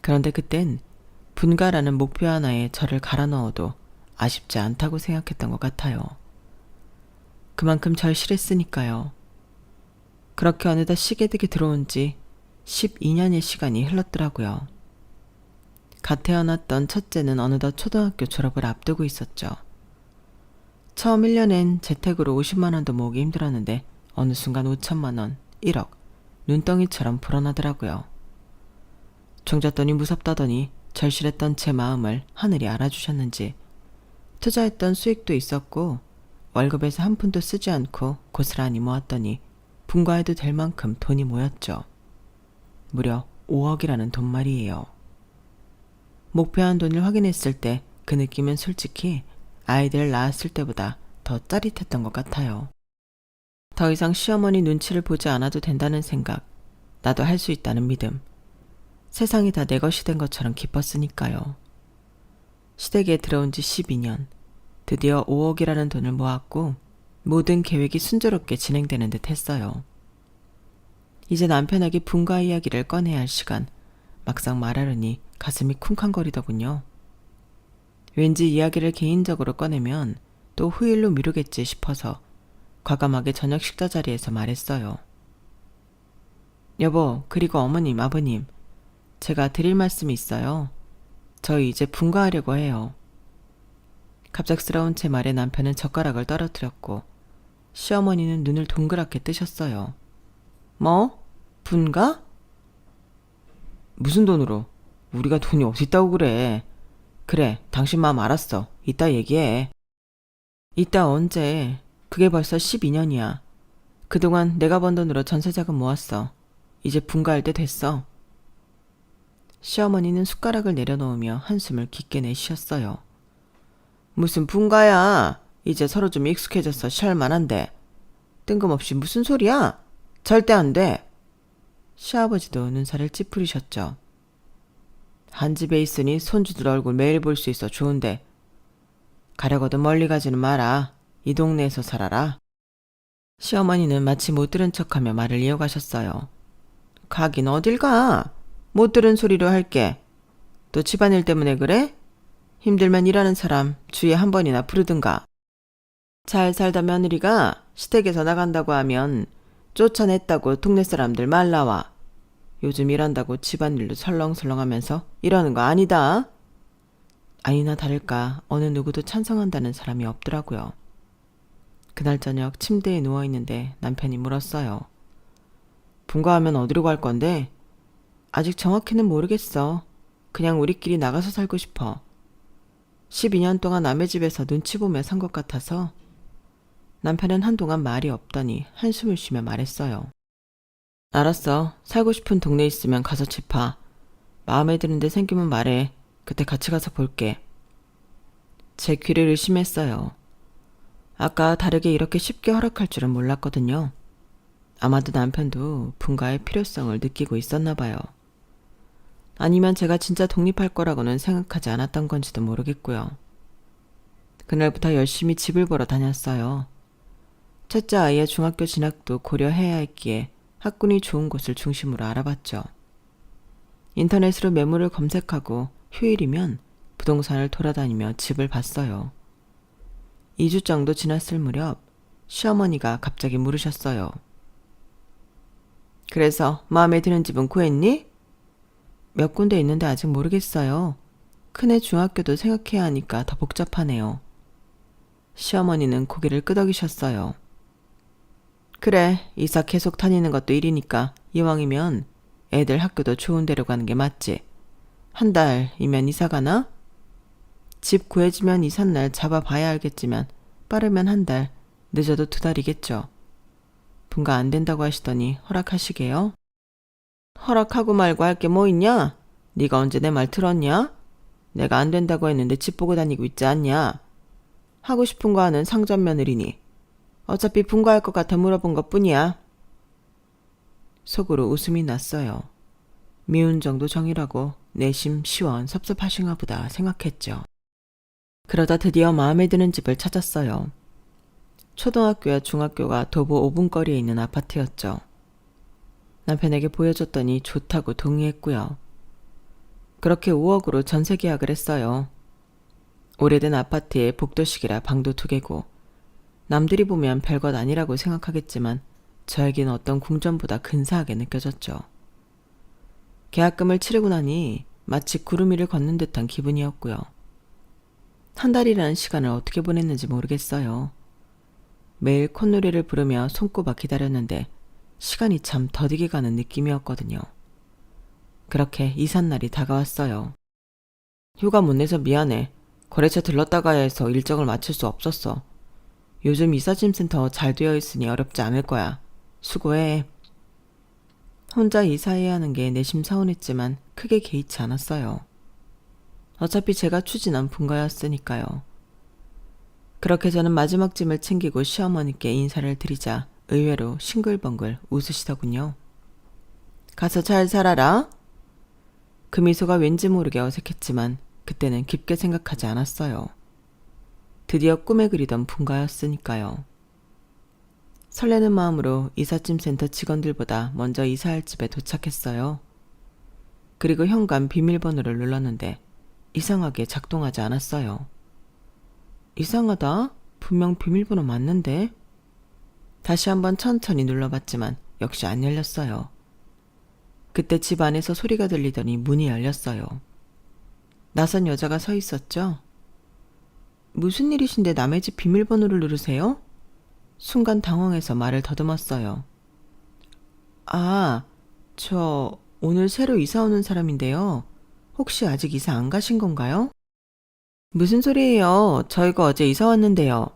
S1: 그런데 그땐 분가라는 목표 하나에 저를 갈아 넣어도 아쉽지 않다고 생각했던 것 같아요. 그만큼 절실했으니까요. 그렇게 어느덧 시계득이 들어온 지 12년의 시간이 흘렀더라고요. 갓 태어났던 첫째는 어느덧 초등학교 졸업을 앞두고 있었죠. 처음 1년엔 재택으로 50만 원도 모으기 힘들었는데 어느 순간 5천만 원, 1억, 눈덩이처럼 불어나더라고요. 종잣돈이 무섭다더니 절실했던 제 마음을 하늘이 알아주셨는지 투자했던 수익도 있었고 월급에서 한 푼도 쓰지 않고 고스란히 모았더니 분가해도 될 만큼 돈이 모였죠. 무려 5억이라는 돈 말이에요. 목표한 돈을 확인했을 때 그 느낌은 솔직히 아이들을 낳았을 때보다 더 짜릿했던 것 같아요. 더 이상 시어머니 눈치를 보지 않아도 된다는 생각, 나도 할 수 있다는 믿음, 세상이 다 내 것이 된 것처럼 기뻤으니까요. 시댁에 들어온 지 12년, 드디어 5억이라는 돈을 모았고 모든 계획이 순조롭게 진행되는 듯 했어요. 이제 남편에게 분가 이야기를 꺼내야 할 시간, 막상 말하려니 가슴이 쿵쾅거리더군요. 왠지 이야기를 개인적으로 꺼내면 또 후일로 미루겠지 싶어서 과감하게 저녁 식사 자리에서 말했어요. 여보, 그리고 어머님, 아버님, 제가 드릴 말씀이 있어요. 저희 이제 분가하려고 해요. 갑작스러운 제 말에 남편은 젓가락을 떨어뜨렸고 시어머니는 눈을 동그랗게 뜨셨어요. 뭐? 분가? 무슨 돈으로? 우리가 돈이 어디 있다고 그래. 그래, 당신 마음 알았어. 이따 얘기해. 이따 언제? 그게 벌써 12년이야. 그동안 내가 번 돈으로 전세자금 모았어. 이제 분가할 때 됐어. 시어머니는 숟가락을 내려놓으며 한숨을 깊게 내쉬었어요. 무슨 분가야? 이제 서로 좀 익숙해져서 샬만한데. 뜬금없이 무슨 소리야? 절대 안 돼. 시아버지도 눈살을 찌푸리셨죠. 한 집에 있으니 손주들 얼굴 매일 볼 수 있어 좋은데 가려거든 멀리 가지는 마라. 이 동네에서 살아라. 시어머니는 마치 못 들은 척하며 말을 이어가셨어요. 가긴 어딜 가? 못 들은 소리로 할게. 또 집안일 때문에 그래? 힘들면 일하는 사람 주위에 한 번이나 부르든가. 잘 살다 며느리가 시댁에서 나간다고 하면 쫓아냈다고 동네 사람들 말 나와. 요즘 일한다고 집안일로 설렁설렁하면서 이러는 거 아니다. 아니나 다를까 어느 누구도 찬성한다는 사람이 없더라고요. 그날 저녁 침대에 누워있는데 남편이 물었어요. 분가하면 어디로 갈 건데? 아직 정확히는 모르겠어. 그냥 우리끼리 나가서 살고 싶어. 12년 동안 남의 집에서 눈치 보며 산 것 같아서. 남편은 한동안 말이 없더니 한숨을 쉬며 말했어요. 알았어. 살고 싶은 동네 있으면 가서 집 봐. 마음에 드는 데 생기면 말해. 그때 같이 가서 볼게. 제 귀를 의심했어요. 아까 다르게 이렇게 쉽게 허락할 줄은 몰랐거든요. 아마도 남편도 분가의 필요성을 느끼고 있었나 봐요. 아니면 제가 진짜 독립할 거라고는 생각하지 않았던 건지도 모르겠고요. 그날부터 열심히 집을 보러 다녔어요. 첫째 아이의 중학교 진학도 고려해야 했기에 학군이 좋은 곳을 중심으로 알아봤죠. 인터넷으로 매물을 검색하고 휴일이면 부동산을 돌아다니며 집을 봤어요. 2주 정도 지났을 무렵 시어머니가 갑자기 물으셨어요. 그래서 마음에 드는 집은 구했니? 몇 군데 있는데 아직 모르겠어요. 큰애 중학교도 생각해야 하니까 더 복잡하네요. 시어머니는 고개를 끄덕이셨어요. 그래, 이사 계속 다니는 것도 일이니까 이왕이면 애들 학교도 좋은 데로 가는 게 맞지. 한 달이면 이사 가나? 집 구해지면 이삿날 잡아봐야 알겠지만 빠르면 한 달, 늦어도 2달이겠죠. 분가 안 된다고 하시더니 허락하시게요? 허락하고 말고 할 게 뭐 있냐? 네가 언제 내 말 들었냐? 내가 안 된다고 했는데 집 보고 다니고 있지 않냐? 하고 싶은 거 하는 상전 며느리니 어차피 분가할 것 같아 물어본 것 뿐이야. 속으로 웃음이 났어요. 미운 정도 정이라고 내심 시원섭섭하신가 보다 생각했죠. 그러다 드디어 마음에 드는 집을 찾았어요. 초등학교와 중학교가 도보 5분 거리에 있는 아파트였죠. 남편에게 보여줬더니 좋다고 동의했고요. 그렇게 5억으로 전세 계약을 했어요. 오래된 아파트에 복도식이라 방도 2개고 남들이 보면 별것 아니라고 생각하겠지만 저에겐 어떤 궁전보다 근사하게 느껴졌죠. 계약금을 치르고 나니 마치 구름 위를 걷는 듯한 기분이었고요. 한 달이라는 시간을 어떻게 보냈는지 모르겠어요. 매일 콧노래를 부르며 손꼽아 기다렸는데 시간이 참 더디게 가는 느낌이었거든요. 그렇게 이삿날이 다가왔어요. 휴가 못 내서 미안해. 거래처 들렀다 가야 해서 일정을 맞출 수 없었어. 요즘 이삿짐센터 잘 되어 있으니 어렵지 않을 거야. 수고해. 혼자 이사해야 하는 게 내심 서운했지만 크게 개의치 않았어요. 어차피 제가 추진한 분가였으니까요. 그렇게 저는 마지막 짐을 챙기고 시어머니께 인사를 드리자 의외로 싱글벙글 웃으시더군요. 가서 잘 살아라. 그 미소가 왠지 모르게 어색했지만 그때는 깊게 생각하지 않았어요. 드디어 꿈에 그리던 분가였으니까요. 설레는 마음으로 이삿짐 센터 직원들보다 먼저 이사할 집에 도착했어요. 그리고 현관 비밀번호를 눌렀는데 이상하게 작동하지 않았어요. 이상하다? 분명 비밀번호 맞는데? 다시 한번 천천히 눌러봤지만 역시 안 열렸어요. 그때 집 안에서 소리가 들리더니 문이 열렸어요. 낯선 여자가 서 있었죠? 무슨 일이신데 남의 집 비밀번호를 누르세요? 순간 당황해서 말을 더듬었어요. 아, 저 오늘 새로 이사 오는 사람인데요. 혹시 아직 이사 안 가신 건가요? 무슨 소리예요? 저희가 어제 이사 왔는데요.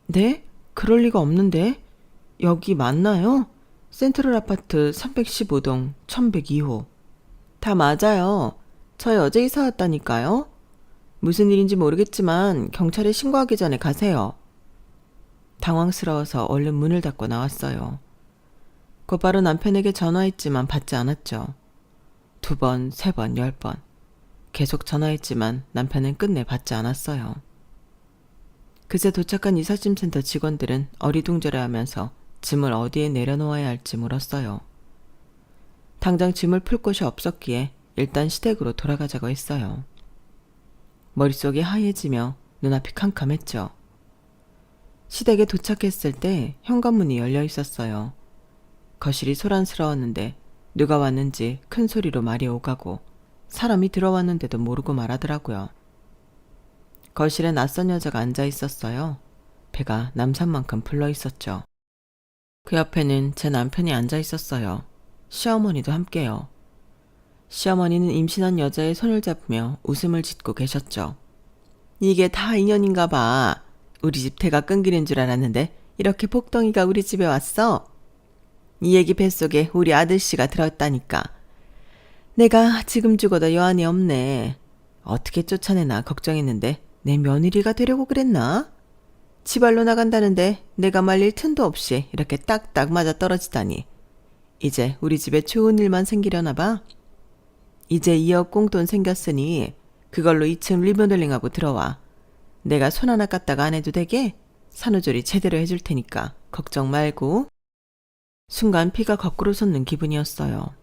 S1: 네? 그럴 리가 없는데. 여기 맞나요? 센트럴 아파트 315동 1102호. 다 맞아요. 저희 어제 이사 왔다니까요. 무슨 일인지 모르겠지만 경찰에 신고하기 전에 가세요. 당황스러워서 얼른 문을 닫고 나왔어요. 곧바로 남편에게 전화했지만 받지 않았죠. 2번, 3번, 10번. 계속 전화했지만 남편은 끝내 받지 않았어요. 그새 도착한 이삿짐센터 직원들은 어리둥절해하면서 짐을 어디에 내려놓아야 할지 물었어요. 당장 짐을 풀 곳이 없었기에 일단 시댁으로 돌아가자고 했어요. 머릿속이 하얘지며 눈앞이 캄캄했죠. 시댁에 도착했을 때 현관문이 열려 있었어요. 거실이 소란스러웠는데 누가 왔는지 큰 소리로 말이 오가고 사람이 들어왔는데도 모르고 말하더라고요. 거실에 낯선 여자가 앉아 있었어요. 배가 남산만큼 불러 있었죠. 그 옆에는 제 남편이 앉아 있었어요. 시어머니도 함께요. 시어머니는 임신한 여자의 손을 잡으며 웃음을 짓고 계셨죠. 이게 다 인연인가 봐. 우리 집 대가 끊기는 줄 알았는데 이렇게 복덩이가 우리 집에 왔어. 이 얘기 뱃속에 우리 아들씨가 들었다니까. 내가 지금 죽어도 여한이 없네. 어떻게 쫓아내나 걱정했는데 내 며느리가 되려고 그랬나? 지발로 나간다는데 내가 말릴 틈도 없이 이렇게 딱딱 맞아 떨어지다니. 이제 우리 집에 좋은 일만 생기려나 봐. 이제 2억 꽁돈 생겼으니 그걸로 2층 리모델링하고 들어와. 내가 손 하나 깠다가 안 해도 되게 산후조리 제대로 해줄 테니까 걱정 말고. 순간 피가 거꾸로 솟는 기분이었어요.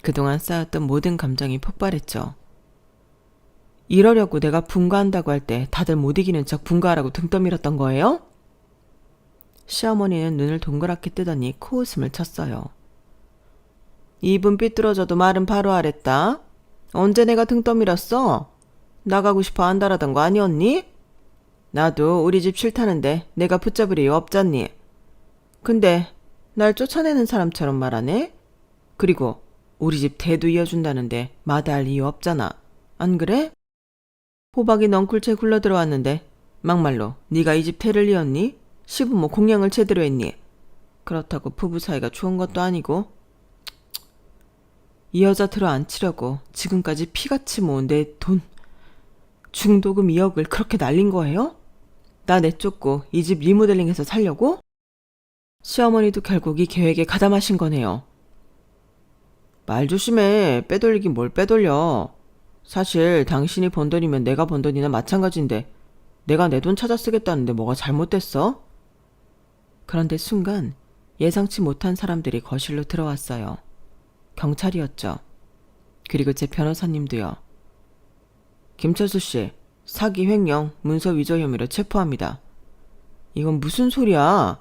S1: 그동안 쌓였던 모든 감정이 폭발했죠. 이러려고 내가 분가한다고 할 때 다들 못 이기는 척 분가하라고 등 떠밀었던 거예요? 시어머니는 눈을 동그랗게 뜨더니 코웃음을 쳤어요. 입은 삐뚤어져도 말은 바로 하랬다. 언제 내가 등 떠밀었어? 나가고 싶어 안달하던 거 아니었니? 나도 우리 집 싫다는데 내가 붙잡을 이유 없잖니. 근데 날 쫓아내는 사람처럼 말하네? 그리고 우리 집 대도 이어준다는데 마다할 이유 없잖아. 안 그래? 호박이 넝쿨채 굴러 들어왔는데 막말로 네가 이 집 대를 이었니? 시부모 공양을 제대로 했니? 그렇다고 부부 사이가 좋은 것도 아니고. 이 여자 들어앉히려고 지금까지 피같이 모은 내 돈 중도금 2억을 그렇게 날린 거예요? 나 내쫓고 이 집 리모델링해서 살려고? 시어머니도 결국 이 계획에 가담하신 거네요. 말 조심해. 빼돌리긴 뭘 빼돌려. 사실 당신이 번 돈이면 내가 번 돈이나 마찬가지인데 내가 내 돈 찾아 쓰겠다는데 뭐가 잘못됐어? 그런데 순간 예상치 못한 사람들이 거실로 들어왔어요. 경찰이었죠. 그리고 제 변호사님도요. 김철수 씨, 사기 횡령, 문서 위조 혐의로 체포합니다. 이건 무슨 소리야?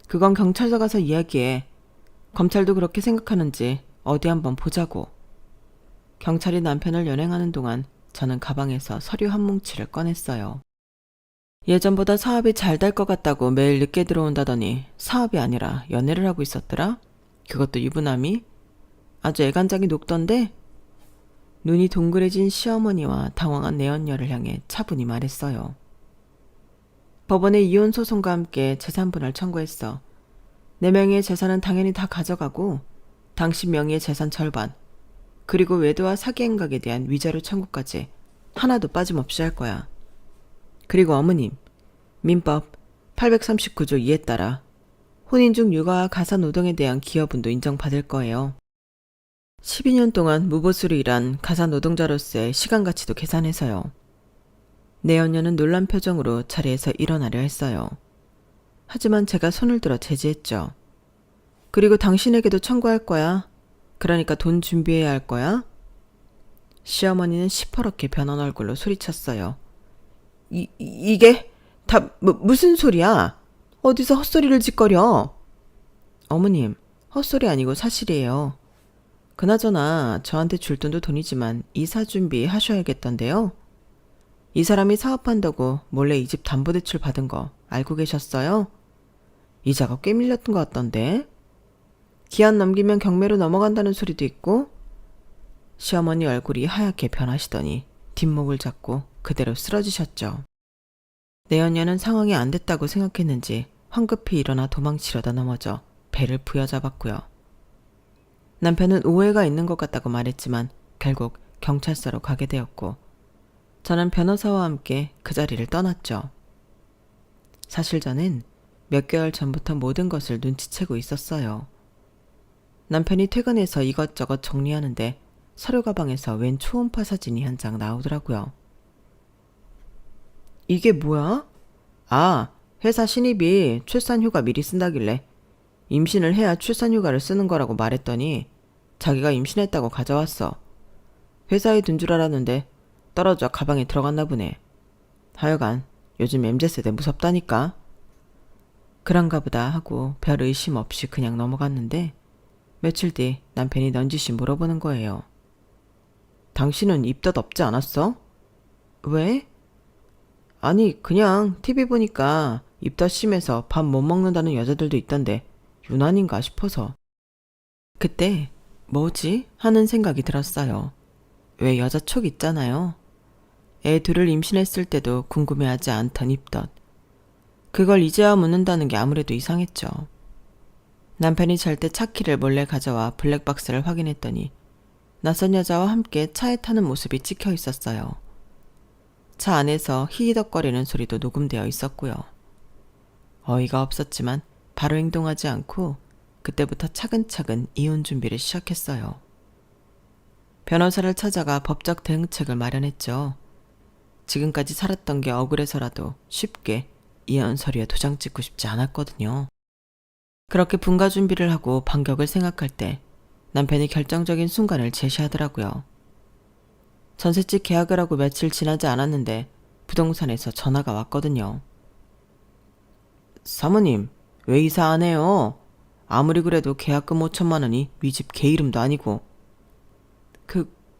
S1: 그건 경찰서 가서 이야기해. 검찰도 그렇게 생각하는지 어디 한번 보자고. 경찰이 남편을 연행하는 동안 저는 가방에서 서류 한 뭉치를 꺼냈어요. 예전보다 사업이 잘 될 것 같다고 매일 늦게 들어온다더니 사업이 아니라 연애를 하고 있었더라? 그것도 유부남이? 아주 애간장이 녹던데? 눈이 동그래진 시어머니와 당황한 내연녀를 향해 차분히 말했어요. 법원에 이혼 소송과 함께 재산분할 청구했어. 내 명의의 재산은 당연히 다 가져가고 당신 명의의 재산 절반, 그리고 외도와 사기 행각에 대한 위자료 청구까지 하나도 빠짐없이 할 거야. 그리고 어머님, 민법 839조 2에 따라 혼인 중 육아와 가사노동에 대한 기여분도 인정받을 거예요. 12년 동안 무보수로 일한 가사노동자로서의 시간 가치도 계산해서요. 내연녀는 놀란 표정으로 자리에서 일어나려 했어요. 하지만 제가 손을 들어 제지했죠. 그리고 당신에게도 청구할 거야. 그러니까 돈 준비해야 할 거야. 시어머니는 시퍼렇게 변한 얼굴로 소리쳤어요. 이게 다 무슨 소리야? 어디서 헛소리를 짓거려? 어머님, 헛소리 아니고 사실이에요. 그나저나 저한테 줄 돈도 돈이지만 이사 준비 하셔야겠던데요. 이 사람이 사업한다고 몰래 이 집 담보대출 받은 거 알고 계셨어요? 이자가 꽤 밀렸던 것 같던데. 기한 넘기면 경매로 넘어간다는 소리도 있고. 시어머니 얼굴이 하얗게 변하시더니 뒷목을 잡고 그대로 쓰러지셨죠. 내연녀는 상황이 안 됐다고 생각했는지 황급히 일어나 도망치려다 넘어져 배를 부여잡았고요. 남편은 오해가 있는 것 같다고 말했지만 결국 경찰서로 가게 되었고 저는 변호사와 함께 그 자리를 떠났죠. 사실 저는 몇 개월 전부터 모든 것을 눈치채고 있었어요. 남편이 퇴근해서 이것저것 정리하는데 서류 가방에서 웬 초음파 사진이 한 장 나오더라고요. 이게 뭐야? 아, 회사 신입이 출산휴가 미리 쓴다길래 임신을 해야 출산휴가를 쓰는 거라고 말했더니 자기가 임신했다고 가져왔어. 회사에 둔 줄 알았는데 떨어져 가방에 들어갔나 보네. 하여간 요즘 MZ세대 무섭다니까. 그런가 보다 하고 별 의심 없이 그냥 넘어갔는데 며칠 뒤 남편이 넌지시 물어보는 거예요. 당신은 입덧 없지 않았어? 왜? 아니 그냥 TV 보니까 입덧 심해서 밥 못 먹는다는 여자들도 있던데 유난인가 싶어서. 그때 뭐지? 하는 생각이 들었어요. 왜 여자 촉 있잖아요. 애 둘을 임신했을 때도 궁금해하지 않던 입덧. 그걸 이제야 묻는다는 게 아무래도 이상했죠. 남편이 잘 때 차키를 몰래 가져와 블랙박스를 확인했더니 낯선 여자와 함께 차에 타는 모습이 찍혀 있었어요. 차 안에서 히히덕거리는 소리도 녹음되어 있었고요. 어이가 없었지만 바로 행동하지 않고 그때부터 차근차근 이혼 준비를 시작했어요. 변호사를 찾아가 법적 대응책을 마련했죠. 지금까지 살았던 게 억울해서라도 쉽게 이혼 서류에 도장 찍고 싶지 않았거든요. 그렇게 분가 준비를 하고 반격을 생각할 때 남편이 결정적인 순간을 제시하더라고요. 전셋집 계약을 하고 며칠 지나지 않았는데 부동산에서 전화가 왔거든요. 사모님, 왜 이사 안 해요? 아무리 그래도 계약금 5천만 원이 위 집 개 이름도 아니고.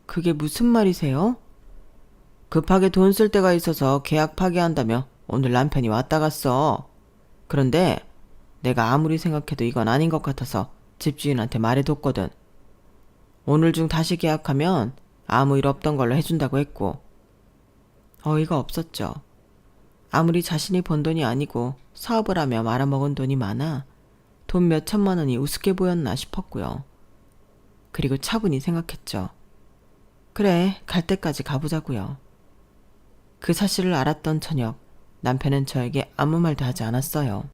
S1: 그게 무슨 말이세요? 급하게 돈 쓸 데가 있어서 계약 파기한다며 오늘 남편이 왔다 갔어. 그런데 내가 아무리 생각해도 이건 아닌 것 같아서 집주인한테 말해뒀거든. 오늘 중 다시 계약하면 아무 일 없던 걸로 해준다고 했고. 어이가 없었죠. 아무리 자신이 번 돈이 아니고 사업을 하며 말아먹은 돈이 많아 돈 몇 천만 원이 우습게 보였나 싶었고요. 그리고 차분히 생각했죠. 그래, 갈 때까지 가보자고요. 그 사실을 알았던 저녁, 남편은 저에게 아무 말도 하지 않았어요.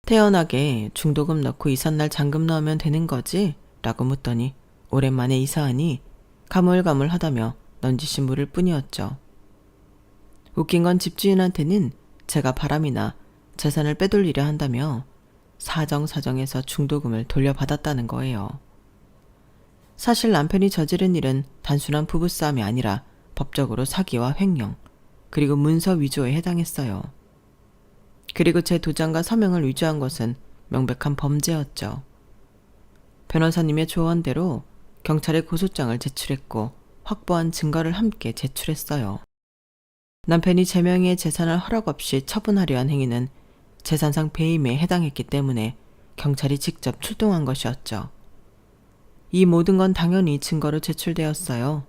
S1: 태연하게 중도금 넣고 이삿날 잔금 넣으면 되는 거지? 라고 묻더니 오랜만에 이사하니 가물가물하다며 넌지시 물을 뿐이었죠. 웃긴 건 집주인한테는 제가 바람이나 재산을 빼돌리려 한다며 사정사정해서 중도금을 돌려받았다는 거예요. 사실 남편이 저지른 일은 단순한 부부싸움이 아니라 법적으로 사기와 횡령, 그리고 문서 위조에 해당했어요. 그리고 제 도장과 서명을 위조한 것은 명백한 범죄였죠. 변호사님의 조언대로 경찰에 고소장을 제출했고 확보한 증거를 함께 제출했어요. 남편이 제 명의의 재산을 허락 없이 처분하려 한 행위는 재산상 배임에 해당했기 때문에 경찰이 직접 출동한 것이었죠. 이 모든 건 당연히 증거로 제출되었어요.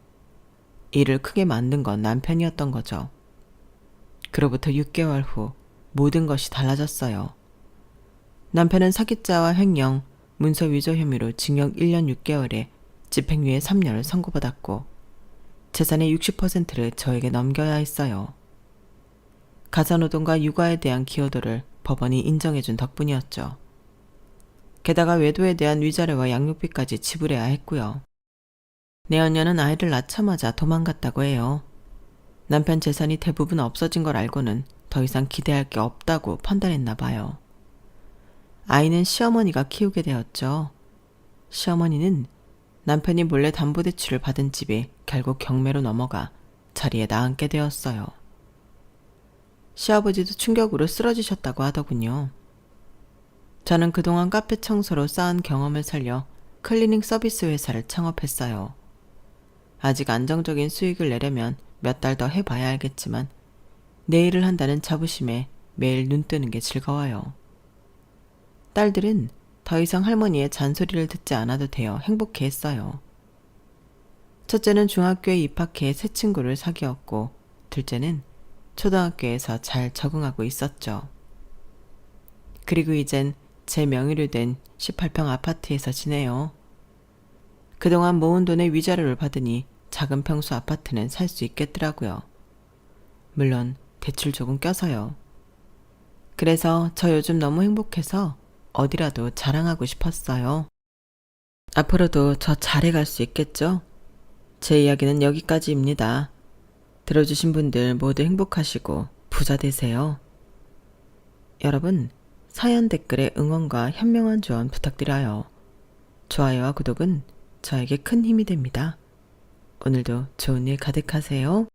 S1: 일을 크게 만든 건 남편이었던 거죠. 그로부터 6개월 후 모든 것이 달라졌어요. 남편은 사기죄와 횡령, 문서 위조 혐의로 징역 1년 6개월에 집행유예 3년을 선고받았고 재산의 60%를 저에게 넘겨야 했어요. 가사노동과 육아에 대한 기여도를 법원이 인정해준 덕분이었죠. 게다가 외도에 대한 위자료와 양육비까지 지불해야 했고요. 내연녀는 아이를 낳자마자 도망갔다고 해요. 남편 재산이 대부분 없어진 걸 알고는 더 이상 기대할 게 없다고 판단했나 봐요. 아이는 시어머니가 키우게 되었죠. 시어머니는 남편이 몰래 담보대출을 받은 집이 결국 경매로 넘어가 자리에 나앉게 되었어요. 시아버지도 충격으로 쓰러지셨다고 하더군요. 저는 그동안 카페 청소로 쌓은 경험을 살려 클리닝 서비스 회사를 창업했어요. 아직 안정적인 수익을 내려면 몇 달 더 해봐야 알겠지만 내 일을 한다는 자부심에 매일 눈 뜨는 게 즐거워요. 딸들은 더 이상 할머니의 잔소리를 듣지 않아도 되어 행복해했어요. 첫째는 중학교에 입학해 새 친구를 사귀었고 둘째는 초등학교에서 잘 적응하고 있었죠. 그리고 이젠 제 명의로 된 18평 아파트에서 지내요. 그동안 모은 돈의 위자료를 받으니 작은 평수 아파트는 살 수 있겠더라고요. 물론 대출 조금 껴서요. 그래서 저 요즘 너무 행복해서 어디라도 자랑하고 싶었어요. 앞으로도 저 잘해갈 수 있겠죠? 제 이야기는 여기까지입니다. 들어주신 분들 모두 행복하시고 부자 되세요. 여러분, 사연 댓글에 응원과 현명한 조언 부탁드려요. 좋아요와 구독은 저에게 큰 힘이 됩니다. 오늘도 좋은 일 가득하세요.